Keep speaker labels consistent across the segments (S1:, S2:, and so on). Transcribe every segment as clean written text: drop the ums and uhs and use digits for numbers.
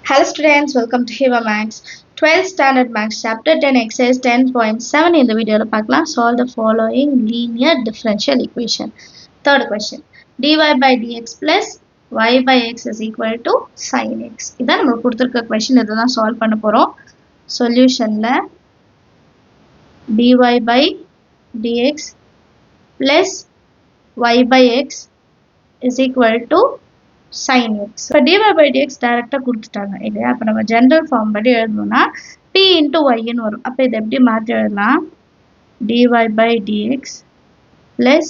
S1: Hello students, welcome to Hiva Max. 12th Standard Max Chapter 10 Exercise 10.7 இந்த வீடியோல பார்க்கலாம். Solve the following linear differential equation. Third question. dy by dx plus y by x is equal to sin x. இதான் நம்ம கொடுத்திருக்க question. இதுதான் solve பண்ண போறோம். Solutionல dy by dx plus y by x is equal to sin x. இப்போ dy by dx டைரக்டாக கொடுத்துட்டாங்க இல்லையா? அப்போ நம்ம ஜென்ரல் ஃபார்ம் படி எழுதணும்னா p into yன்னு வரும். அப்போ இதை எப்படி மாற்றி எழுதலாம்? dy by dx plus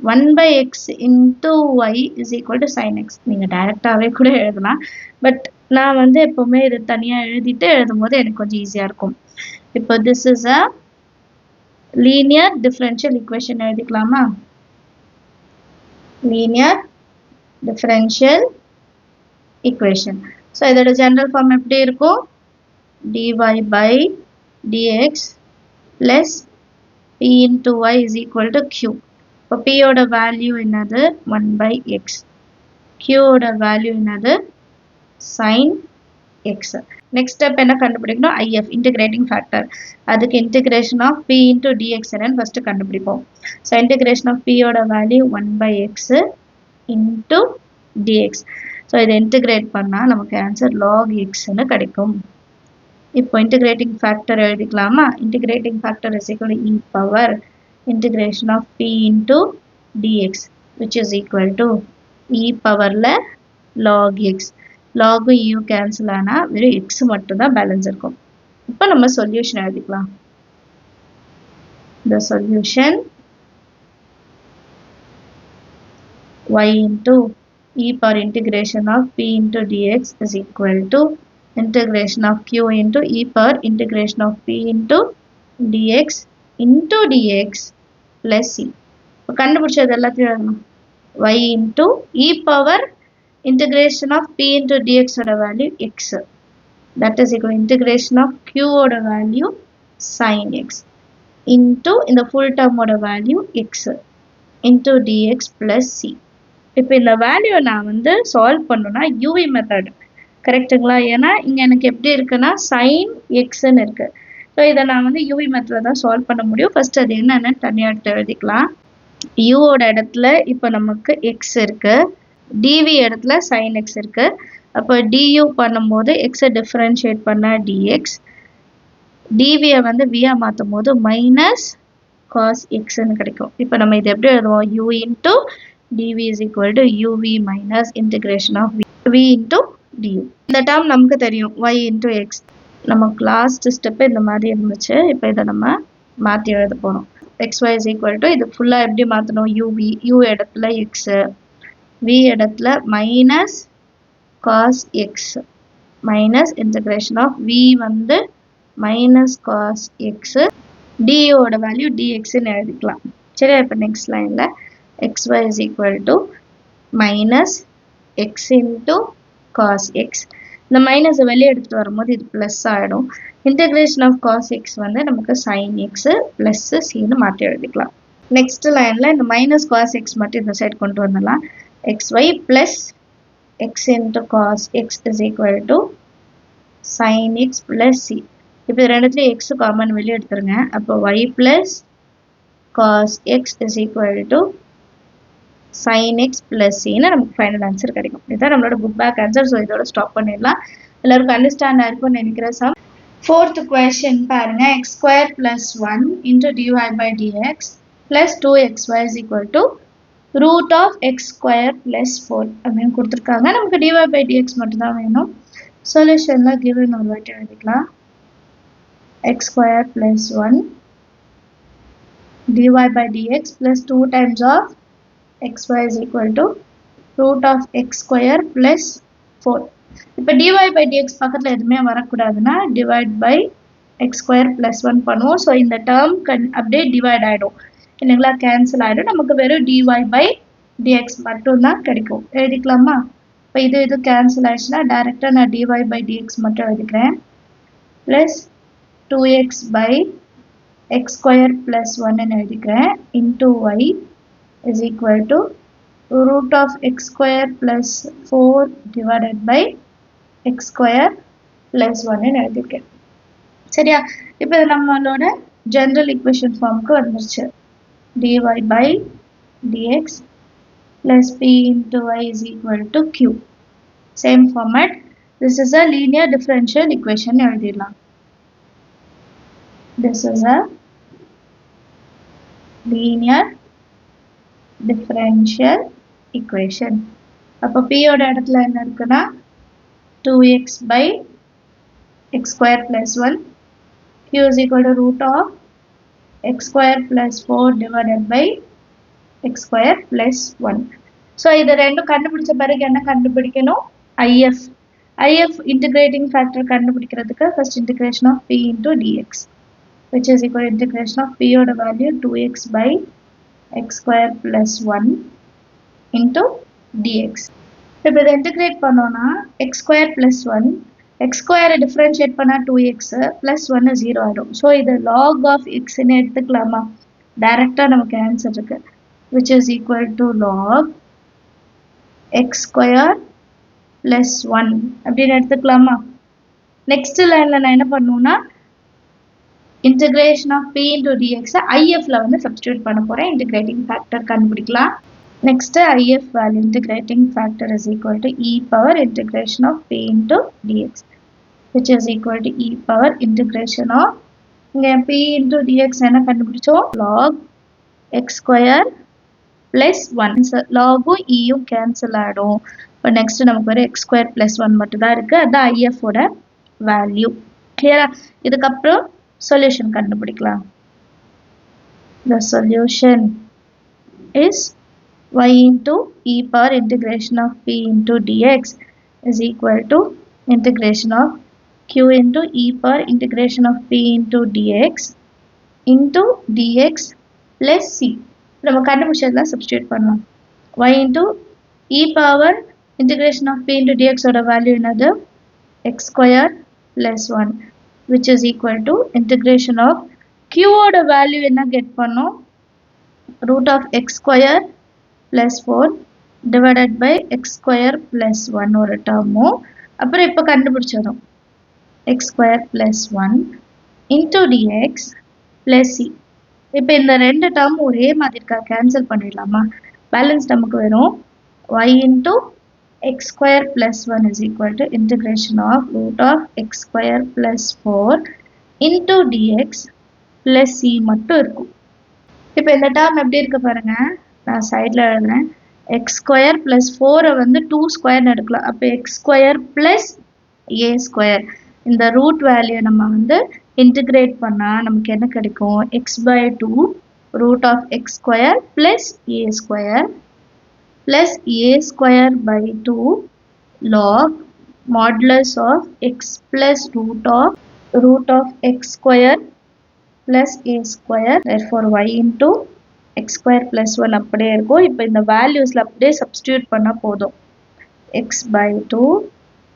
S1: 1 by x into y is equal to sin x. நீங்கள் டைரக்டாகவே கூட எழுதலாம். பட் நான் வந்து எப்போவுமே இதை தனியாக எழுதிட்டு எழுதும் போது எனக்கு கொஞ்சம் ஈஸியாக இருக்கும். இப்போ this is a linear differential equation எழுதிக்கலாமா? linear differential equation. So இதோட general form எப்படி இருக்கும்? dy by dx plus p into y is equal to q. இப்போ p ஓட வேல்யூ என்னது? 1 by x. q ஓட வேல்யூ என்னது? sin x. Next step என்ன கண்டுபிடிக்கணும்? if integrating factor. அதுக்கு integration of p into dx என்னன்னு first கண்டுபிடிப்போம். So integration of p ஓட value 1 by x into dx. So இதை integrate பண்ணா நமக்கு answer log x ன்னு கிடைக்கும். இப்போ integrating factor எழுதிக்கலாமா? Integrating factor is equal to e power integration of p into dx which is equal to e powerல log x. log u cancel ஆனா வெறும் x மட்டும் தான் பேலன்ஸ் இருக்கும். இப்போ நம்ம சொல்யூஷன் எழுதிக்கலாம். The solution y into e power integration of p into dx is equal to integration of q into e power integration of p into dx plus c. இப்போ கண்டுபிடிச்சது எல்லாத்தையும் எழுதணும். y into e power integration of p into dx ஓட value x. That is equal to integration of q ஓட value sin x into இந்த full term ஓட value x into dx plus c. இப்போ இந்த வேல்யூ நான் வந்து solve பண்ணணும்னா UV method கரெக்டுங்களா? ஏன்னா இங்கே எனக்கு எப்படி இருக்குன்னா சைன் எக்ஸ்ன்னு இருக்கு. ஸோ இதை நான் வந்து யூவி மெத்தடில் தான் சால்வ் பண்ண முடியும். ஃபர்ஸ்ட் அது என்னென்னு தனியாக எடுத்து எழுதிக்கலாம். யூவோட இடத்துல இப்போ நமக்கு எக்ஸ் இருக்கு, டிவி இடத்துல சைன் எக்ஸ் இருக்கு. அப்போ டியூ பண்ணும்போது எக்ஸை டிஃப்ரென்ஷியேட் பண்ண டிஎக்ஸ், டிவியை வந்து வியா மாற்றும் போது மைனஸ் காஸ் எக்ஸ்ன்னு கிடைக்கும். இப்போ நம்ம இதை எப்படி எழுதுவோம்? You into dv is equal to uv minus integration of v into du. இந்த term நமக்கு தெரியும் y into x. நமக்கு லாஸ்ட் ஸ்டெப் இந்த மாதிரி இருந்துச்சு. இப்போ இதை நம்ம மாற்றி எழுத போகிறோம். xy is equal to இது ஃபுல்லாக எப்படி மாற்றணும்? uv, u இடத்துல x, v இடத்துல minus cos x minus integration of v வந்து மைனஸ் காஸ் எக்ஸ், டியோட வேல்யூ dxன்னு எழுதிக்கலாம். சரி, இப்போ நெக்ஸ்ட் லைனில் xy is equal to minus x into cos x. இந்த மைனஸ் வெளியே எடுத்துட்டு வரும்போது இது பிளஸ் ஆகிடும். இன்டெகிரேஷன் ஆஃப் காஸ் எக்ஸ் வந்து நமக்கு சைன் எக்ஸ் பிளஸ் சின்னு மாற்றி எழுதிக்கலாம். நெக்ஸ்ட் லைனில் இந்த மைனஸ் காஸ் எக்ஸ் மட்டும் இந்த சைட் கொண்டு வந்துடலாம். xy plus x into cos x is equal to sine x plus C. இப்போ ரெண்டுத்துலேயும் எக்ஸ் காமன் வெளியே எடுத்துருங்க. அப்போ y plus cos x is equal to sin x plus c ன்னு நமக்கு ஃபைனல் ஆன்சர் கிடைக்கும். இதுதான் நம்மளோட புக் பேக் ஆன்சர். ஸோ இதோட ஸ்டாப் பண்ணிடலாம். எல்லாருக்கும் அண்டர்ஸ்டாண்ட் ஆயிருக்கும்னு நினைக்கிறேன். சம் ஃபோர்த் கொஸ்டின் பாருங்க. x square plus 1 into dy by dx plus 2xy is equal to root of x square plus 4 அப்படின்னு கொடுத்துருக்காங்க. நமக்கு dy by dx மட்டும் தான் வேணும். சொல்யூஷன்ல கிவன் ஒரு வாட்டி எழுதிக்கலாம். x square plus 1 dy by dx plus 2 times of xy is equal to root of x square plus 4. இப்போ dy by dx பக்கத்தில் எதுவுமே வரக்கூடாதுன்னா divide by x square plus 1 பண்ணுவோம். ஸோ இந்த டேர்ம் அப்படியே டிவைட் ஆகிடும் இல்லைங்களா? கேன்சல் ஆகிடும். நமக்கு வெறும் dy by dx மட்டும்தான் கிடைக்கும். எழுதிக்கலாமா? இப்போ இது கேன்சல் ஆயிடுச்சுன்னா டைரெக்டாக நான் dy by dx மட்டும் எழுதிக்கிறேன். Plus 2x by x square plus 1 எழுதிக்கிறேன் into y is equal to root of x square plus 4 divided by X square plus ஒன்னு எழுதியிருக்கேன். சரியா? இப்போ இது நம்மளோட ஜெனரல் ஈக்குவேஷன் ஃபார்முக்கு வந்துருச்சு. dy by dx plus p into y is equal to q. Same format. This is a linear differential equation எழுதிடலாம். This is a linear differential equation. அப்போ p ஓட இடத்துல என்ன இருக்குன்னா 2x by x square plus 1 q is equal to root of x square plus 4 divided by x square plus 1. So இது ரெண்டும் கண்டுபிடிச்ச பிறகு என்ன கண்டுபிடிக்கணும்? IF. IF integrating factor கண்டுபிடிக்கிறதுக்கு first integration of p into dx which is equal to integration of p ஓட value 2x by x square plus 1 into dx. இப்போ இதை integrate பண்ணோம்னா x square plus 1 x square differentiate பண்ணா 2x plus 1 0 ஆயிடும். So இது log of x ன்னு எடுத்துக்கலாமா? டைரக்டா நமக்கு ஆன்சர் இருக்கு which is equal to log x square plus 1 அப்படின்னு எடுத்துக்கலாமா? நெக்ஸ்ட் லைன்ல நான் என்ன பண்ணுவேன்னா integration of p into dx ifல வந்து சப்ஸ்டிடியூட் பண்ண போறேன். இன்டிகிரேட்டிங் ஃபேக்டர் கண்டுபிடிக்கலாம். Next if value integrating factor is equal to e power integration of p into dx which is equal to e power integration of இங்க p into dx என்ன கண்டுபிடிச்சோம்? log x square plus 1 log யும் cancel ஆடும். இப்போ next நமக்கு ஒரு x square plus 1 மட்டும் தான் இருக்கு. அதான் if ஓட வேல்யூ. கிளியரா? இதுக்கப்புறம் சொல்யூஷன் கண்டுபிடிக்கலாம். The solution is y into e power integration of p into dx is equal to integration of q into e power integration of p into dx into dx plus c. நம்ம கண்டுபிடிச்சதெல்லாம் substitute பண்ணலாம். y into e power integration of p into dx ஓட value என்னது? x square plus 1 which is equal to integration of q ஓட value என்ன get பண்ணோம்? root of x square plus 4 divided by x square plus 1 ஒரு டேர்மும் அப்புறம் இப்போ கண்டுபிடிச்சதும் x square plus 1 into dx plus c. இப்போ இந்த ரெண்டு டேர்ம் ஒரே மாதிரி இருக்கா? கேன்சல் பண்ணிடலாமா? பேலன்ஸ் நமக்கு வரும் y into x square plus 1 is equal to integration of root of x square plus 4 into dx plus c மட்டும் இருக்கும். இப்போ இந்த டேர்ம் எப்படி இருக்கு பாருங்க. நான் சைடில் எழுதுறேன். எக்ஸ் ஸ்கொயர் ப்ளஸ் 4 வந்து 2 ஸ்கொயர்னு எடுக்கலாம். அப்போ x square plus a square இந்த ரூட் வேல்யூ நம்ம வந்து இன்டிகிரேட் பண்ணால் நமக்கு என்ன கிடைக்கும்? X by 2 root of x square plus a square plus a square by 2 log modulus of x plus root of x square plus a square. Therefore y into x square plus 1 அப்படியே இருக்கும். இப்போ இந்த வேல்யூஸ்ல அப்படியே substitute பண்ணா போதும். x by 2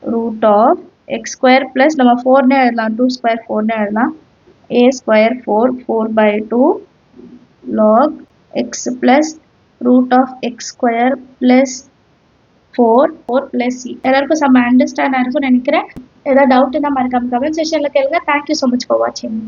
S1: root of x square plus நம்ம 4 னே எழுதலாம். 2 square 4 னே எழுதலாம். a square 4 by 2 log x plus root of x square plus 4 plus c. எல்லாருக்கும் சம் அண்டர்ஸ்டாண்ட் ஆயிருக்கும்னு நினைக்கிறேன். ஏதாவது டவுட் இருந்தால் மறக்காம கமெண்ட் செக்ஷன்ல கேளுங்க. தேங்க்யூ ஸோ மச் ஃபார் வாட்சிங்.